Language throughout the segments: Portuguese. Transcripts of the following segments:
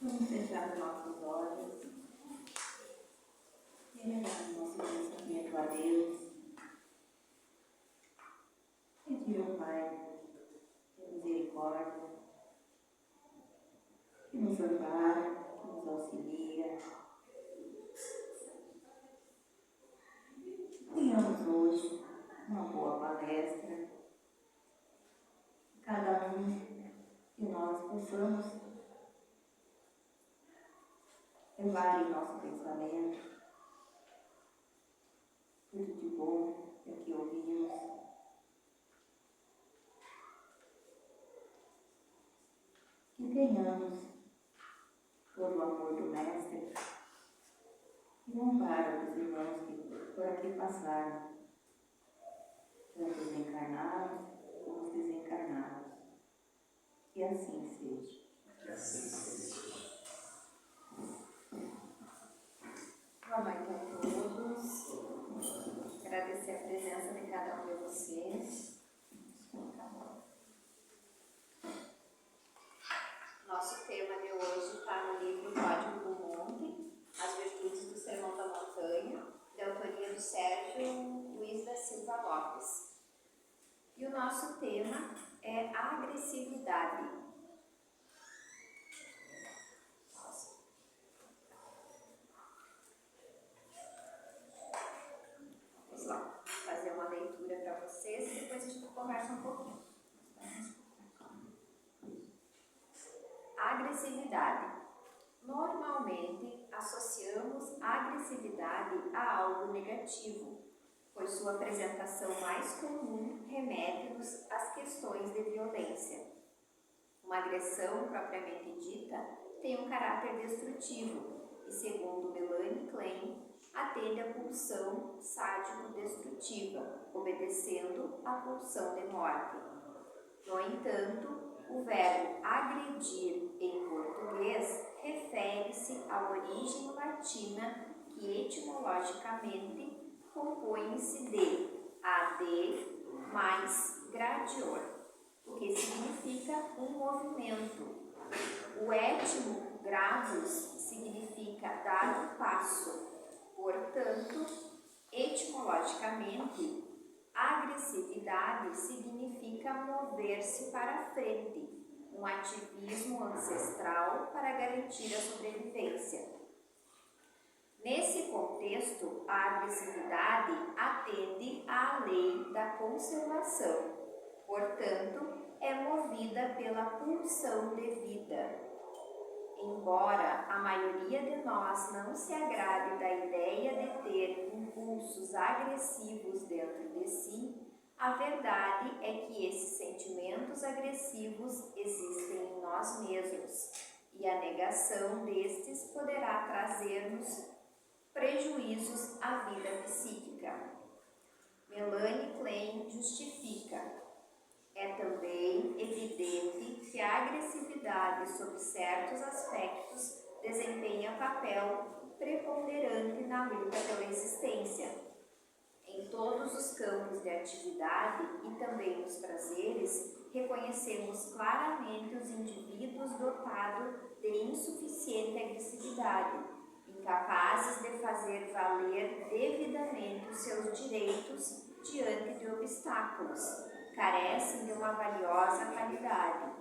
Vamos fechar os nossos olhos e elevar o nosso pensamento a Deus. Pedir ao Pai de misericórdia que nos ampara, que nos auxilia. Tenhamos hoje uma boa palestra. Cada um de nós possamos levar em nosso pensamento tudo de bom que ouvimos. Que tenhamos todo o amor do Mestre e o amparo dos irmãos que por aqui passaram, tanto os encarnados como os desencarnados. Que assim seja. Que assim seja. Boa noite a todos. Agradecer a presença de cada um de vocês. Nosso tema de hoje está no livro Código do Monte, As Virtudes do Sermão da Montanha, de autoria do Sérgio Luiz da Silva Lopes. E o nosso tema é a agressividade. Vamos lá, fazer uma leitura para vocês e depois a gente conversa um pouquinho. A agressividade. Normalmente associamos a agressividade a algo negativo, pois sua apresentação mais comum remete-nos às questões de violência. Uma agressão propriamente dita tem um caráter destrutivo e, segundo Melanie Klein, atende à pulsão sádico-destrutiva, obedecendo à pulsão de morte. No entanto, o verbo agredir em português refere-se à origem latina que etimologicamente compõe-se de ad mais gradior, o que significa um movimento. O étimo gradus significa dar um passo. Portanto, etimologicamente, agressividade significa mover-se para frente, um ativismo ancestral para garantir a sobrevivência. Nesse contexto, a agressividade atende à lei da conservação, portanto, é movida pela pulsão de vida. Embora a maioria de nós não se agrade da ideia de ter impulsos agressivos dentro de si, a verdade é que esses sentimentos agressivos existem em nós mesmos e a negação destes poderá trazer-nos prejuízos à vida psíquica. Melanie Klein justifica. É também evidente que a agressividade, sob certos aspectos, desempenha papel preponderante na luta pela existência. Em todos os campos de atividade e também nos prazeres, reconhecemos claramente os indivíduos dotados de insuficiente agressividade, incapazes de fazer valer devidamente os seus direitos diante de obstáculos, carecem de uma valiosa qualidade.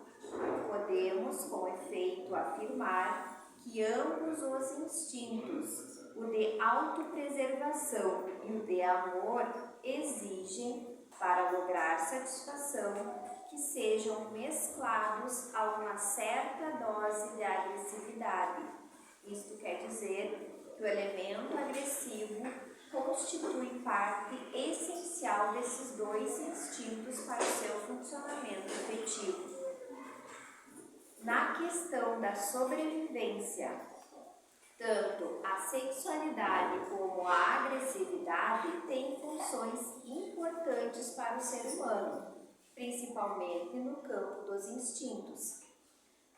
Podemos, com efeito, afirmar que ambos os instintos, o de autopreservação e o de amor, exigem, para lograr satisfação, que sejam mesclados a uma certa dose de agressividade. Isto quer dizer que o elemento agressivo constitui parte essencial desses dois instintos para o seu funcionamento efetivo. Na questão da sobrevivência, tanto a sexualidade como a agressividade têm funções importantes para o ser humano, principalmente no campo dos instintos.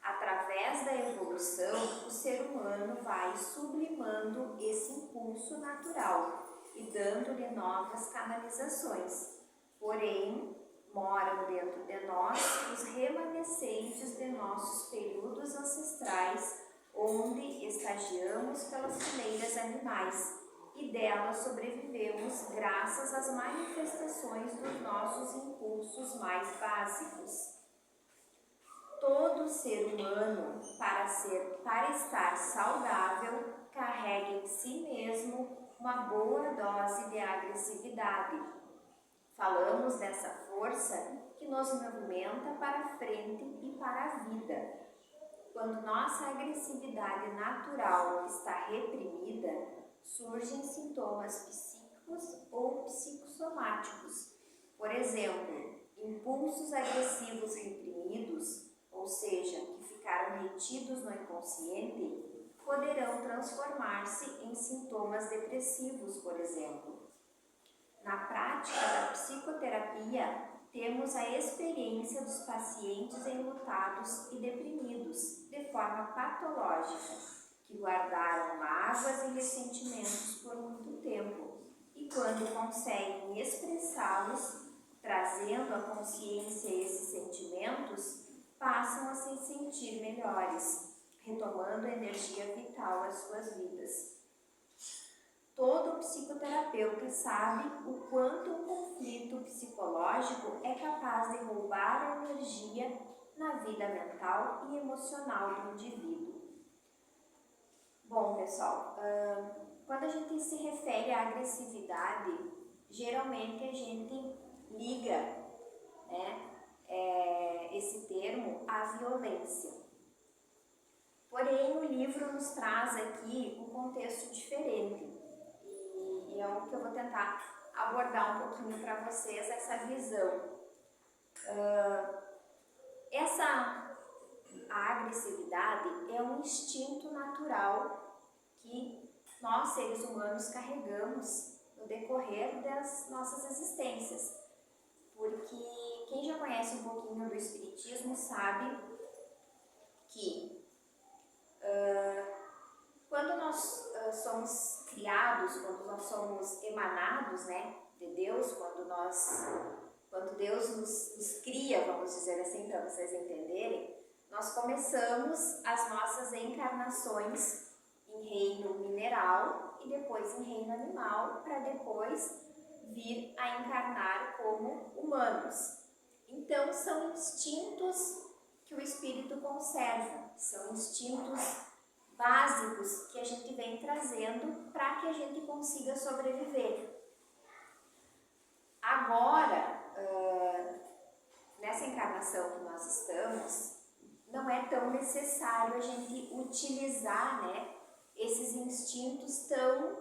Através da evolução, o ser humano vai sublimando esse impulso natural e dando-lhe novas canalizações. Porém, moram dentro de nós os remanescentes de nossos períodos ancestrais ou onde estagiamos pelas fileiras animais e delas sobrevivemos graças às manifestações dos nossos impulsos mais básicos. Todo ser humano, para estar saudável, carrega em si mesmo uma boa dose de agressividade. Falamos dessa força que nos movimenta para frente e para a vida. Quando nossa agressividade natural está reprimida, surgem sintomas psíquicos ou psicossomáticos. Por exemplo, impulsos agressivos reprimidos, ou seja, que ficaram retidos no inconsciente, poderão transformar-se em sintomas depressivos, por exemplo. Na prática da psicoterapia, temos a experiência dos pacientes enlutados e deprimidos, de forma patológica, que guardaram mágoas e ressentimentos por muito tempo, e quando conseguem expressá-los, trazendo à consciência esses sentimentos, passam a se sentir melhores, retomando a energia vital às suas vidas. Todo psicoterapeuta sabe o quanto um conflito psicológico é capaz de roubar a energia na vida mental e emocional do indivíduo. Bom, pessoal, quando a gente se refere à agressividade, geralmente a gente liga, né, esse termo à violência. Porém, o livro nos traz aqui um contexto diferente. E é o que eu vou tentar abordar um pouquinho para vocês, essa visão. A agressividade é um instinto natural que nós, seres humanos, carregamos no decorrer das nossas existências. Porque quem já conhece um pouquinho do Espiritismo sabe que quando nós somos criados, quando nós somos emanados, né, de Deus, quando Deus nos cria, vamos dizer assim, para vocês entenderem, nós começamos as nossas encarnações em reino mineral e depois em reino animal, para depois vir a encarnar como humanos. Então, são instintos que o espírito conserva, são instintos básicos que a gente vem trazendo para que a gente consiga sobreviver. Agora, nessa encarnação que nós estamos, não é tão necessário a gente utilizar, né, esses instintos tão,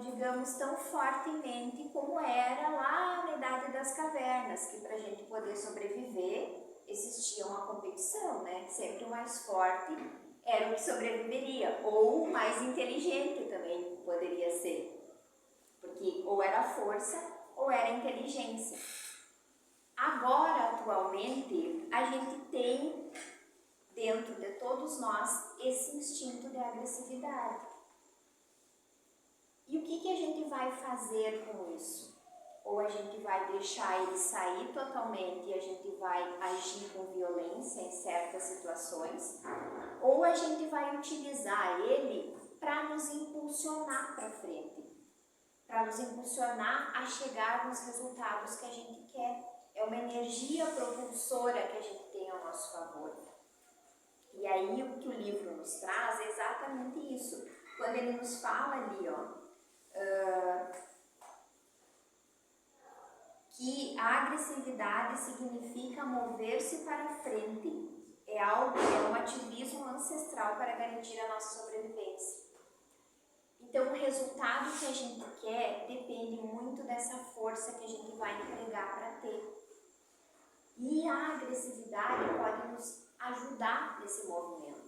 digamos, tão fortemente como era lá na Idade das Cavernas, que para a gente poder sobreviver existia uma competição, né? Sempre o mais forte era o que sobreviveria, ou o mais inteligente também poderia ser, porque ou era força ou era inteligência. Agora, atualmente, a gente tem dentro de todos nós esse instinto de agressividade. E o que a gente vai fazer com isso? Ou a gente vai deixar ele sair totalmente e a gente vai agir com violência em certas situações, ou a gente vai utilizar ele para nos impulsionar para frente, para nos impulsionar a chegar nos resultados que a gente quer. É uma energia propulsora que a gente tem ao nosso favor. E aí o que o livro nos traz é exatamente isso. Quando ele nos fala ali, que a agressividade significa mover-se para frente, é um ativismo ancestral para garantir a nossa sobrevivência. Então, o resultado que a gente quer depende muito dessa força que a gente vai empregar para ter. E a agressividade pode nos ajudar nesse movimento.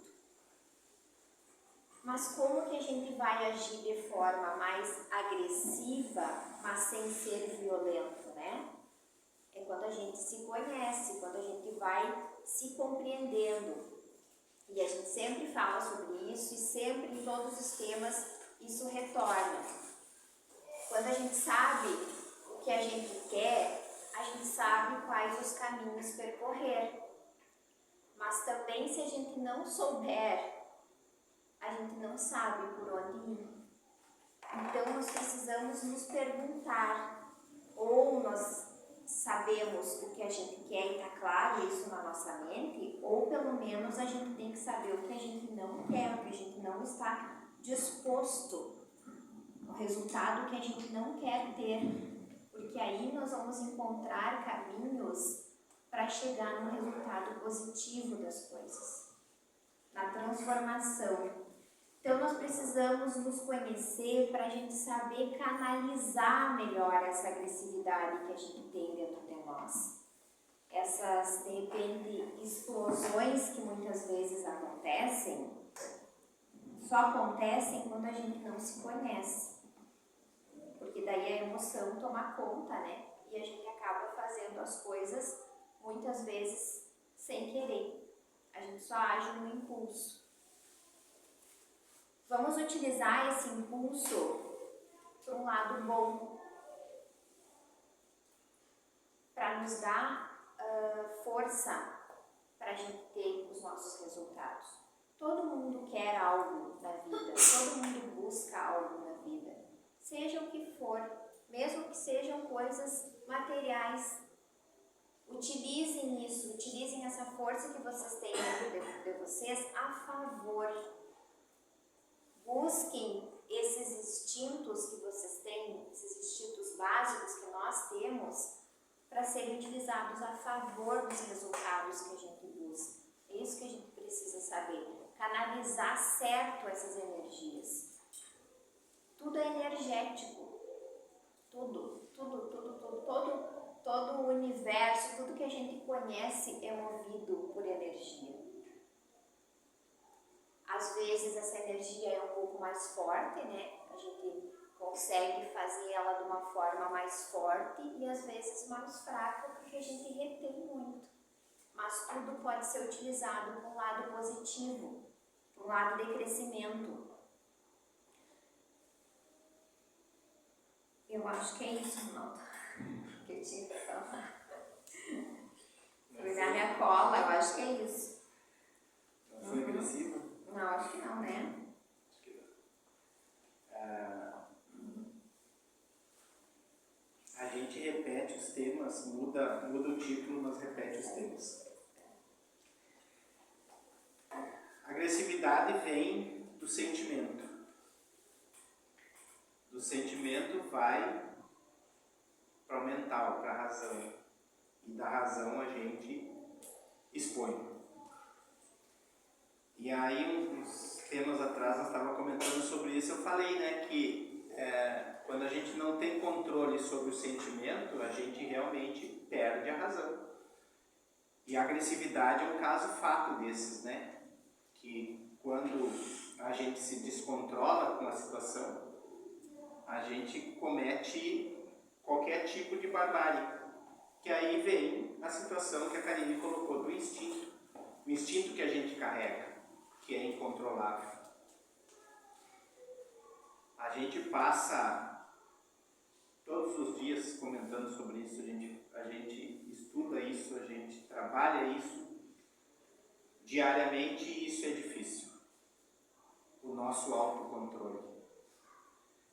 Mas como que a gente vai agir de forma mais agressiva, mas sem ser violento, né? É quando a gente se conhece, quando a gente vai se compreendendo. E a gente sempre fala sobre isso e sempre em todos os temas isso retorna. Quando a gente sabe o que a gente quer, a gente sabe quais os caminhos percorrer. Mas também se a gente não souber a gente não sabe por onde ir. Então, nós precisamos nos perguntar, ou nós sabemos o que a gente quer e está claro isso na nossa mente, ou pelo menos a gente tem que saber o que a gente não quer, o que a gente não está disposto, o resultado que a gente não quer ter, porque aí nós vamos encontrar caminhos para chegar no resultado positivo das coisas, na transformação. Então, nós precisamos nos conhecer para a gente saber canalizar melhor essa agressividade que a gente tem dentro de nós. Essas, de repente, explosões que muitas vezes acontecem, só acontecem quando a gente não se conhece. Porque daí a emoção toma conta, né? E a gente acaba fazendo as coisas, muitas vezes, sem querer. A gente só age no impulso. Vamos utilizar esse impulso para um lado bom, para nos dar força para a gente ter os nossos resultados. Todo mundo quer algo na vida, todo mundo busca algo na vida, seja o que for, mesmo que sejam coisas materiais. Utilizem isso, utilizem essa força que vocês têm dentro de vocês a favor. Busquem esses instintos que vocês têm, esses instintos básicos que nós temos, para serem utilizados a favor dos resultados que a gente busca. É isso que a gente precisa saber, canalizar certo essas energias. Tudo é energético, todo o universo, tudo que a gente conhece é movido por energia. Às vezes essa energia é um pouco mais forte, né? A gente consegue fazer ela de uma forma mais forte e às vezes mais fraca, porque a gente retém muito. Mas tudo pode ser utilizado para um lado positivo, para um lado de crescimento. Eu acho que é isso, Ronaldo, que eu tinha que falar. Fui na minha cola, eu acho que é isso. Não foi agressiva? Não, acho que não, né? Acho que não. A gente repete os temas, muda o título, mas repete os temas. A agressividade vem do sentimento. Do sentimento vai para o mental, para a razão. E da razão a gente expõe. E aí, uns temas atrás, nós estávamos comentando sobre isso, eu falei, né, que quando a gente não tem controle sobre o sentimento, a gente realmente perde a razão. E a agressividade é um caso fato desses, né, que quando a gente se descontrola com a situação, a gente comete qualquer tipo de barbárie. Que aí vem a situação que a Karine colocou do instinto. O instinto que a gente carrega, que é incontrolável. A gente passa todos os dias comentando sobre isso, a gente estuda isso, a gente trabalha isso diariamente e isso é difícil. O nosso autocontrole.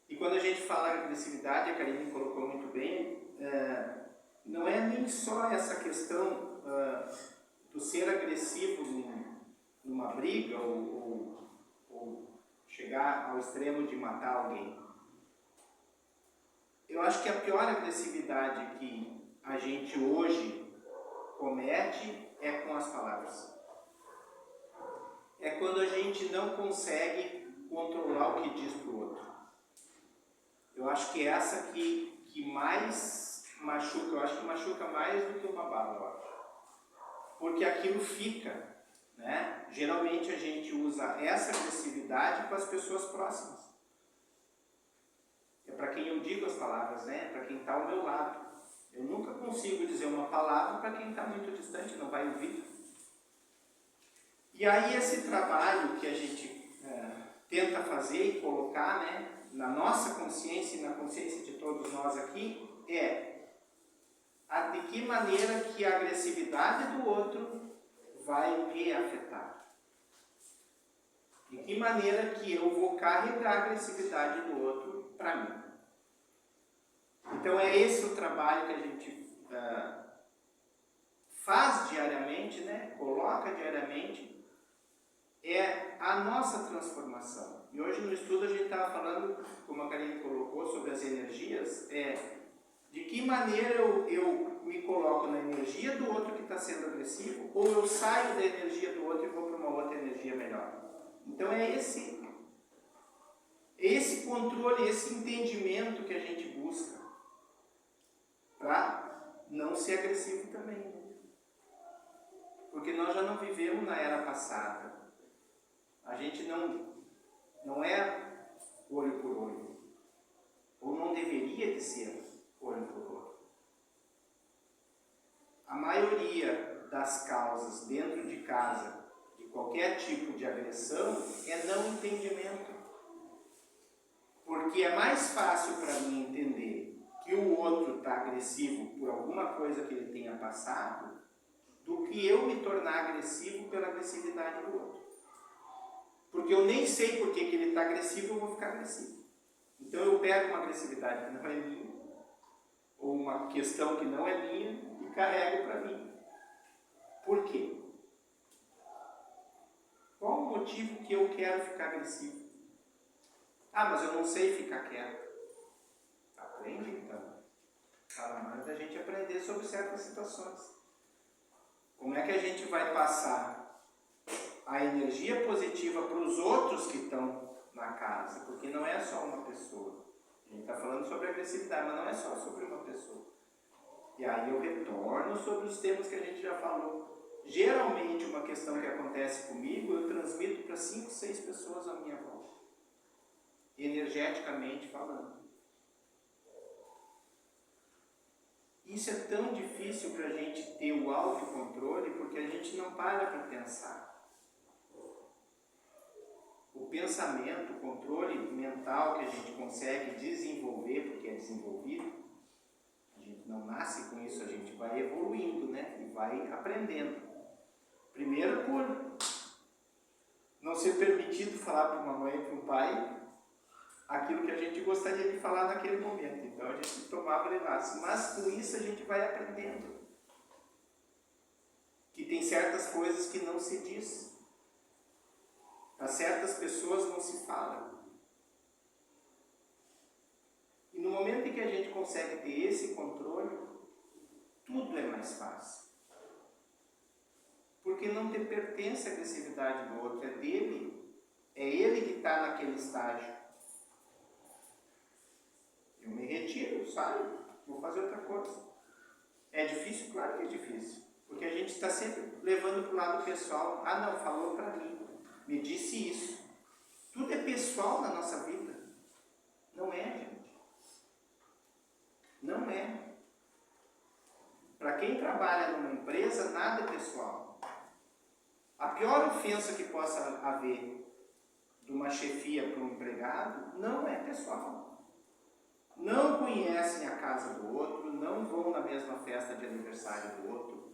E quando a gente fala em agressividade, a Karine colocou muito bem, não é nem só essa questão do ser agressivo numa briga ou chegar ao extremo de matar alguém. Eu acho que a pior agressividade que a gente hoje comete é com as palavras. É quando a gente não consegue controlar o que diz para o outro. Eu acho que é essa que mais machuca, eu acho que machuca mais do que uma bala, eu acho. Porque aquilo fica, né? Geralmente a gente usa essa agressividade com as pessoas próximas. É para quem eu digo as palavras, né? Para quem está ao meu lado. Eu nunca consigo dizer uma palavra para quem está muito distante, não vai ouvir. E aí esse trabalho que a gente tenta fazer e colocar, né, na nossa consciência e na consciência de todos nós aqui é de que maneira que a agressividade do outro vai me afetar. De que maneira que eu vou carregar a agressividade do outro para mim. Então é esse o trabalho que a gente faz diariamente, né? Coloca diariamente, é a nossa transformação. E hoje no estudo a gente estava falando, como a Karine colocou, sobre as energias, de que maneira eu me coloco na energia do outro que está sendo agressivo, ou eu saio da energia do outro e vou para uma outra energia melhor. Então é esse controle, esse entendimento que a gente busca para não ser agressivo também. Porque nós já não vivemos na era passada. A gente não é olho por olho. Ou não deveria de ser olho por olho. A maioria das causas dentro de casa, de qualquer tipo de agressão, é não entendimento. Porque é mais fácil para mim entender que o outro está agressivo por alguma coisa que ele tenha passado, do que eu me tornar agressivo pela agressividade do outro. Porque eu nem sei por que ele está agressivo, eu vou ficar agressivo. Então eu pego uma agressividade que não é minha, ou uma questão que não é minha, e carrego para mim. Por quê? Qual o motivo que eu quero ficar agressivo? Ah, mas eu não sei ficar quieto. Aprende então. Está na hora da gente aprender sobre certas situações. Como é que a gente vai passar a energia positiva para os outros que estão na casa? Porque não é só uma pessoa. A gente está falando sobre agressividade, mas não é só sobre uma pessoa. E aí eu retorno sobre os temas que a gente já falou. Geralmente uma questão que acontece comigo, eu transmito para 5, 6 pessoas à minha volta. Energeticamente falando. Isso é tão difícil para a gente ter o autocontrole, porque a gente não para pensar. O pensamento, o controle mental que a gente consegue desenvolver, porque é desenvolvido, a gente não nasce com isso, a gente vai evoluindo, né? E vai aprendendo. Primeiro por não ser permitido falar para uma mãe e para um pai aquilo que a gente gostaria de falar naquele momento. Então a gente tomava laço. Mas com isso a gente vai aprendendo que tem certas coisas que não se diz. Para certas pessoas não se fala. E no momento em que a gente consegue ter esse controle, tudo é mais fácil. Porque não te pertence a agressividade do outro, é dele. É ele que está naquele estágio. Eu me retiro, saio, vou fazer outra coisa. É difícil? Claro que é difícil. Porque a gente está sempre levando para o lado pessoal. Ah, não, falou para mim, me disse isso. Tudo é pessoal na nossa vida. Não é, gente. Não é. Para quem trabalha numa empresa, nada é pessoal. A pior ofensa que possa haver de uma chefia para um empregado não é pessoal. Não conhecem a casa do outro, não vão na mesma festa de aniversário do outro,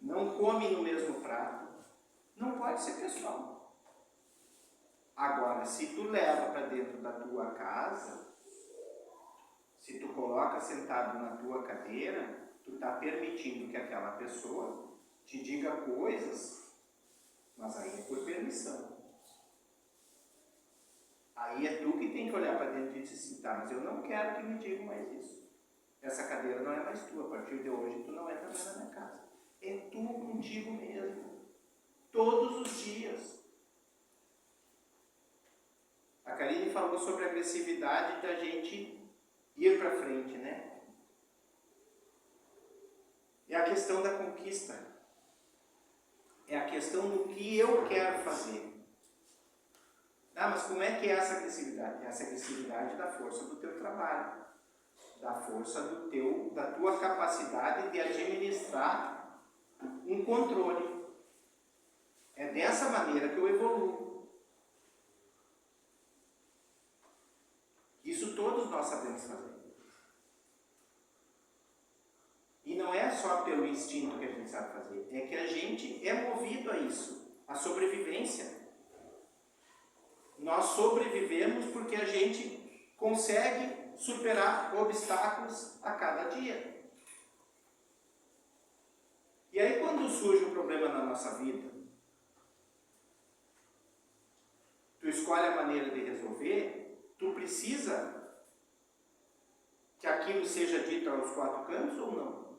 não comem no mesmo prato. Não pode ser pessoal. Agora, se tu leva para dentro da tua casa, se tu coloca sentado na tua cadeira, tu está permitindo que aquela pessoa te diga coisas, mas aí é por permissão. Aí é tu que tem que olhar para dentro e dizer assim, tá, mas eu não quero que me digam mais isso. Essa cadeira não é mais tua, a partir de hoje tu não entra mais na minha casa. É tu contigo mesmo. Todos os dias. A Karine falou sobre a agressividade da gente ir para frente, né? É a questão da conquista. É a questão do que eu quero fazer. Ah, mas como é que é essa agressividade? Essa agressividade da força do teu trabalho, da força da tua capacidade de administrar um controle. É dessa maneira que eu evoluo. Isso todos nós sabemos fazer. E não é só pelo instinto que a gente sabe fazer, é que a gente é movido a isso, a sobrevivência. Nós sobrevivemos porque a gente consegue superar obstáculos a cada dia. E aí quando surge um problema na nossa vida, tu escolhe a maneira de resolver, tu precisa que aquilo seja dito aos quatro cantos ou não?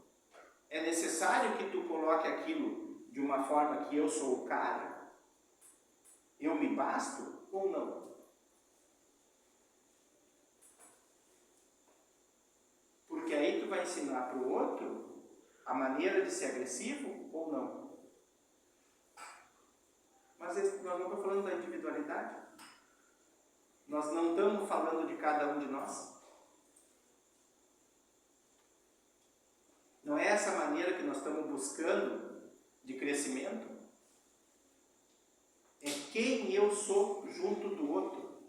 É necessário que tu coloque aquilo de uma forma que eu sou o cara? Eu me basto ou não? Porque aí tu vai ensinar para o outro a maneira de ser agressivo ou não? Mas nós não estamos falando da individualidade. Nós não estamos falando de cada um de nós. Não é essa maneira que nós estamos buscando de crescimento? É quem eu sou junto do outro.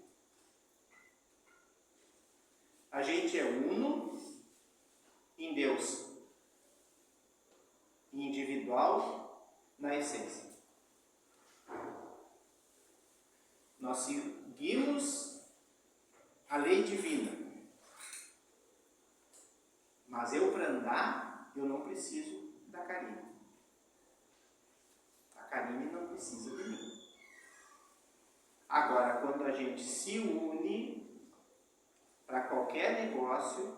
A gente é uno em Deus, individual na essência. Nós seguimos a lei divina, mas eu para andar, eu não preciso da Karine. A Karine não precisa de mim. Agora, quando a gente se une para qualquer negócio,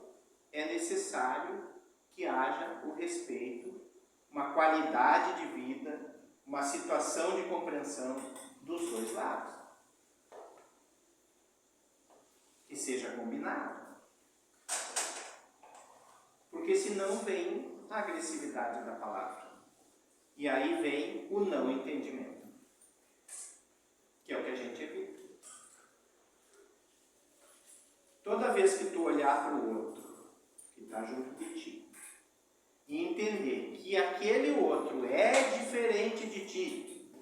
é necessário que haja o respeito, uma qualidade de vida, uma situação de compreensão dos dois lados. Que seja combinado. Porque senão vem a agressividade da palavra. E aí vem o não entendimento. Que é o que a gente evita. Toda vez que tu olhar para o outro, que está junto de ti, e entender que aquele outro é diferente de ti,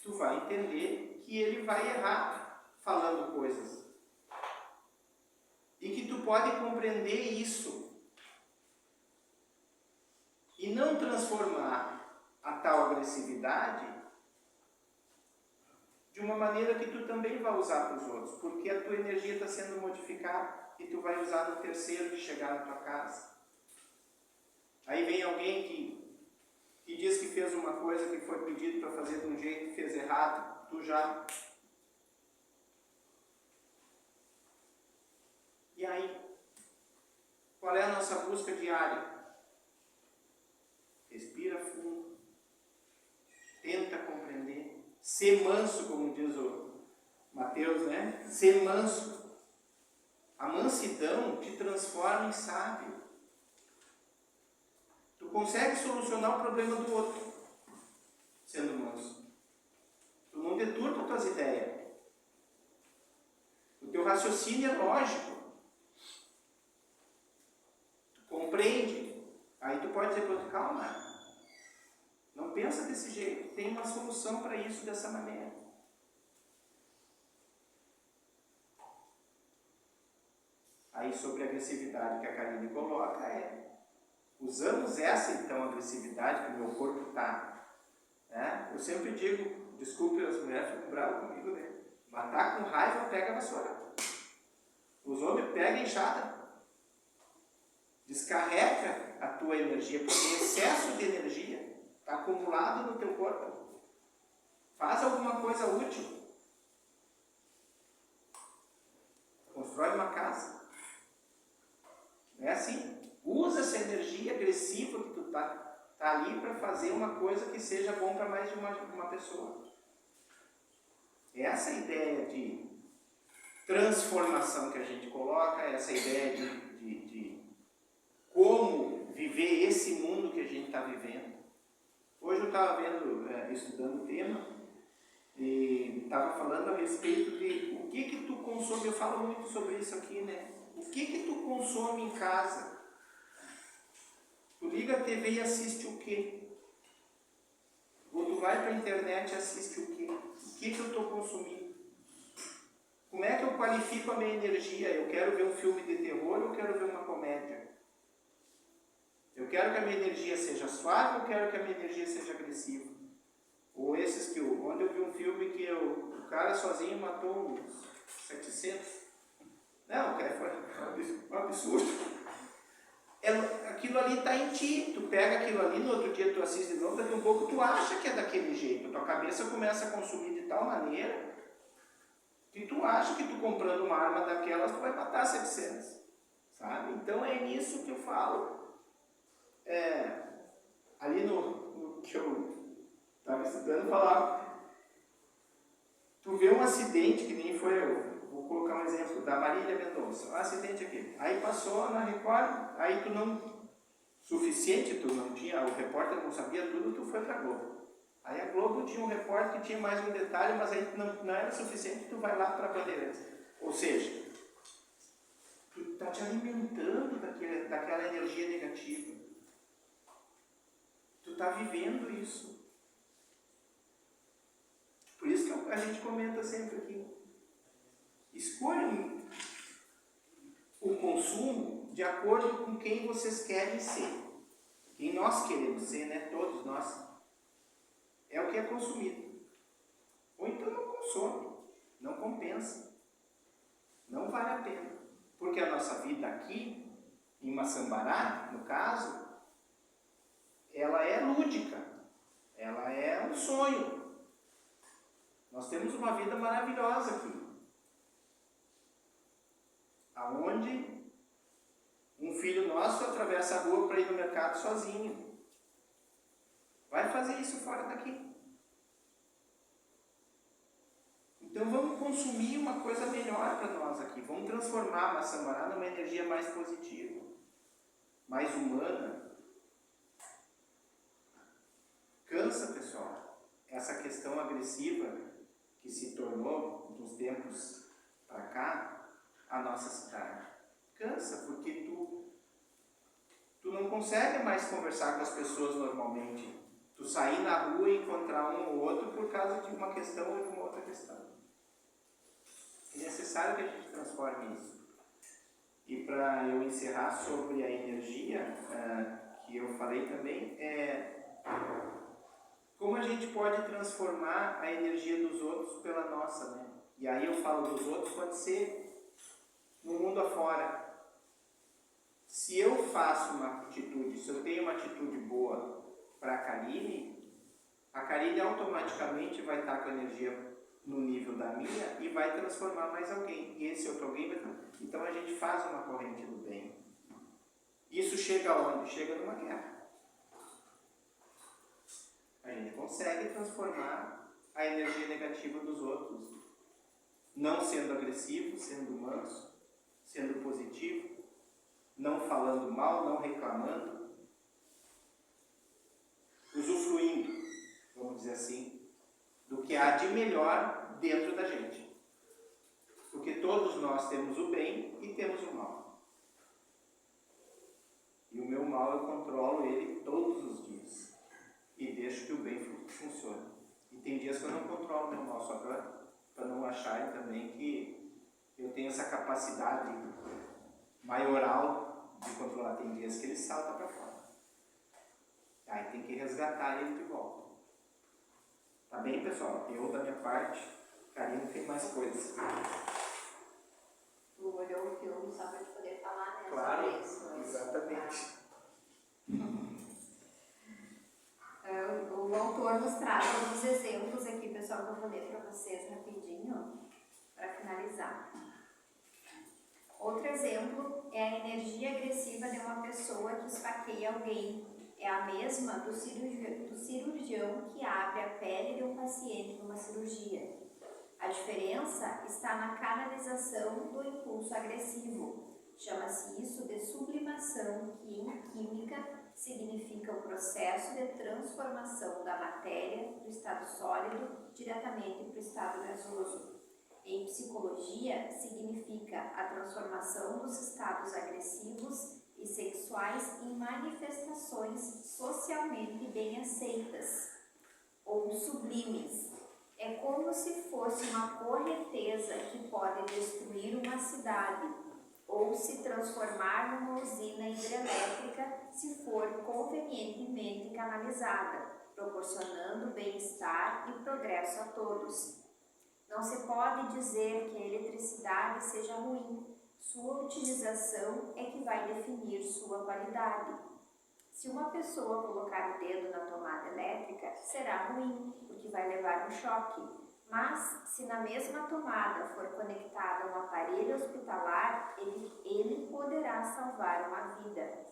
tu vai entender que ele vai errar falando coisas. E que tu pode compreender isso. E não transformar a tal agressividade de uma maneira que tu também vai usar para os outros, porque a tua energia está sendo modificada e tu vai usar no terceiro que chegar na tua casa. Aí vem alguém que diz que fez uma coisa que foi pedido para fazer de um jeito e fez errado, tu já... E aí? Qual é a nossa busca diária? Respira fundo, tenta compreender, ser manso, como diz o Mateus, né? Ser manso. A mansidão te transforma em sábio. Tu consegue solucionar o problema do outro sendo manso. Tu não deturpa as tuas ideias. O teu raciocínio é lógico. Tu compreende. Aí tu pode dizer para outro, calma. Não pensa desse jeito. Tem uma solução para isso dessa maneira. Aí sobre a agressividade que a Karine coloca usamos essa então agressividade que o meu corpo está. Né? Eu sempre digo, desculpe, as mulheres ficam bravas comigo, né? Matar com raiva pega a vassoura. Os homens pegam enxada. Descarrega a tua energia, porque excesso de energia está acumulado no teu corpo. Faz alguma coisa útil. Constrói uma casa. Não é assim? Usa essa energia agressiva que tu tá ali para fazer uma coisa que seja bom para mais de uma pessoa. Essa ideia de transformação que a gente coloca, essa ideia de como viver esse mundo que a gente está vivendo. Hoje eu estava estudando o tema e estava falando a respeito de o que tu consome. Eu falo muito sobre isso aqui, né? O que tu consome em casa? Tu liga a TV e assiste o quê? Ou tu vai para a internet e assiste o quê? O que eu estou consumindo? Como é que eu qualifico a minha energia? Eu quero ver um filme de terror ou eu quero ver uma comédia? Eu quero que a minha energia seja suave ou eu quero que a minha energia seja agressiva? Ou esses Ontem eu vi um filme que o cara sozinho matou uns 700. Não, cara, foi um absurdo. Aquilo ali está em ti. Tu pega aquilo ali, no outro dia tu assiste de novo, daqui a um pouco tu acha que é daquele jeito. Tua cabeça começa a consumir de tal maneira que tu acha que tu comprando uma arma daquelas tu vai matar 700. Sabe? Então é nisso que eu falo. Ali no que eu estava estudando, falava, tu vê um acidente que nem foi, eu vou colocar um exemplo, da Marília Mendonça, um acidente aqui, aí passou na Record, aí tu não, suficiente, tu não tinha, o repórter não sabia tudo, tu foi pra Globo. Aí a Globo tinha um repórter que tinha mais um detalhe, mas aí não era suficiente, tu vai lá pra Bandeirantes. Ou seja, tu está te alimentando daquela energia negativa. Tu está vivendo isso. Por isso que a gente comenta sempre aqui. Escolham o consumo de acordo com quem vocês querem ser. Quem nós queremos ser, né? Todos nós. É o que é consumido. Ou então não consome. Não compensa. Não vale a pena. Porque a nossa vida aqui, em Maçambará, no caso, ela é lúdica. Ela é um sonho. Nós temos uma vida maravilhosa aqui. Aonde um filho nosso atravessa a rua para ir no mercado sozinho. Vai fazer isso fora daqui. Então vamos consumir uma coisa melhor para nós aqui. Vamos transformar Maçambará numa energia mais positiva, mais humana. Cansa, pessoal, essa questão agressiva que se tornou, dos tempos para cá, a nossa cidade. Cansa, porque tu não consegue mais conversar com as pessoas normalmente. Tu sair na rua e encontrar um ou outro por causa de uma questão ou de uma outra questão. É necessário que a gente transforme isso. E para eu encerrar sobre a energia, que eu falei também, como a gente pode transformar a energia dos outros pela nossa, né? E aí eu falo dos outros, pode ser no mundo afora. Se eu faço uma atitude, se eu tenho uma atitude boa para a Karine automaticamente vai estar com a energia no nível da minha e vai transformar mais alguém. E esse outro alguém vai... Então a gente faz uma corrente do bem. Isso chega aonde? Chega numa guerra. A gente consegue transformar a energia negativa dos outros, não sendo agressivo, sendo manso, sendo positivo, não falando mal, não reclamando, usufruindo, vamos dizer assim, do que há de melhor dentro da gente. Porque todos nós temos o bem e temos o mal. E o meu mal eu controlo ele todos os dias. E deixo que o bem funcione. E tem dias que eu não controlo o meu mal, só para não acharem também que eu tenho essa capacidade maioral de controlar. Tem dias que ele salta para fora. Aí tem que resgatar ele de volta. Tá bem, pessoal? Eu, da minha parte, Karine tem mais coisas. Tu olhou o filme só para te poder falar, né? Claro, sobre isso. exatamente. O autor nos traz alguns exemplos aqui, pessoal, que eu vou ler para vocês rapidinho, para finalizar. Outro exemplo é a energia agressiva de uma pessoa que esfaqueia alguém. É a mesma do cirurgião que abre a pele de um paciente numa cirurgia. A diferença está na canalização do impulso agressivo. Chama-se isso de sublimação, que em química significa o processo de transformação da matéria do estado sólido diretamente para o estado gasoso. Em psicologia, significa a transformação dos estados agressivos e sexuais em manifestações socialmente bem aceitas ou sublimes. É como se fosse uma correnteza que pode destruir uma cidade ou se transformar numa usina hidrelétrica se for convenientemente canalizada. proporcionando bem-estar e progresso a todos. Não se pode dizer que a eletricidade seja ruim. Sua utilização é que vai definir sua qualidade. Se uma pessoa colocar o dedo na tomada elétrica, será ruim, porque vai levar um choque. Mas, se na mesma tomada for conectada um aparelho hospitalar, ele poderá salvar uma vida.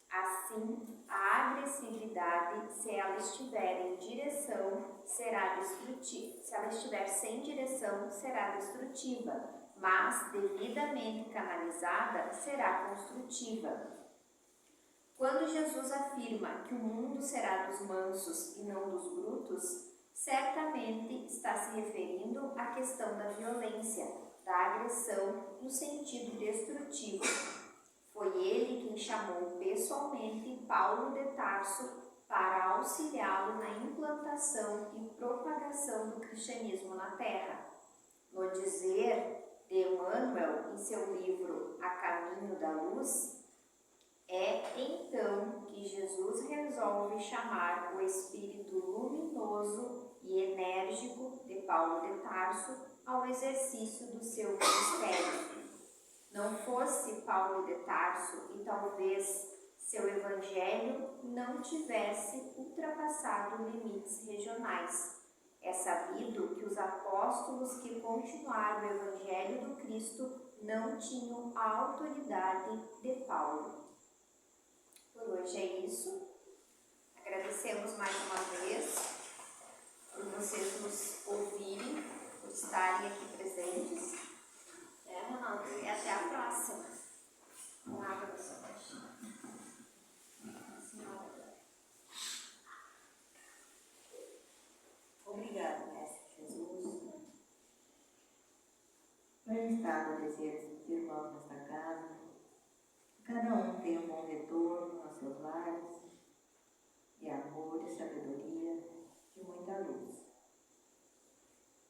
Assim, a agressividade, se ela estiver em direção, será destrutiva. Se ela estiver sem direção, será destrutiva, mas devidamente canalizada, será construtiva. Quando Jesus afirma que o mundo será dos mansos e não dos brutos, certamente está se referindo à questão da violência, da agressão no sentido destrutivo. Foi ele quem chamou pessoalmente Paulo de Tarso para auxiliá-lo na implantação e propagação do cristianismo na terra. No dizer de Emmanuel em seu livro A Caminho da Luz, é então que Jesus resolve chamar o espírito luminoso e enérgico de Paulo de Tarso ao exercício do seu ministério. Não fosse Paulo de Tarso e talvez seu evangelho não tivesse ultrapassado limites regionais. É sabido que os apóstolos que continuaram o evangelho do Cristo não tinham a autoridade de Paulo. Por hoje é isso. Agradecemos mais uma vez por vocês nos ouvirem, por estarem aqui presentes. Ronaldo, e até a próxima. Com água da sua caixinha. Obrigada, Mestre Jesus, por estar no desejo dos irmãos nesta casa. Cada um tenha um bom retorno aos seus lares, de amor e sabedoria, de muita luz.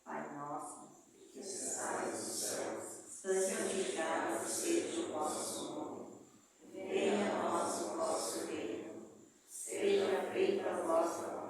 Pai nosso, que estais nos céus, santificado seja o vosso nome. Venha a nós o vosso reino. Seja feita a vossa vontade,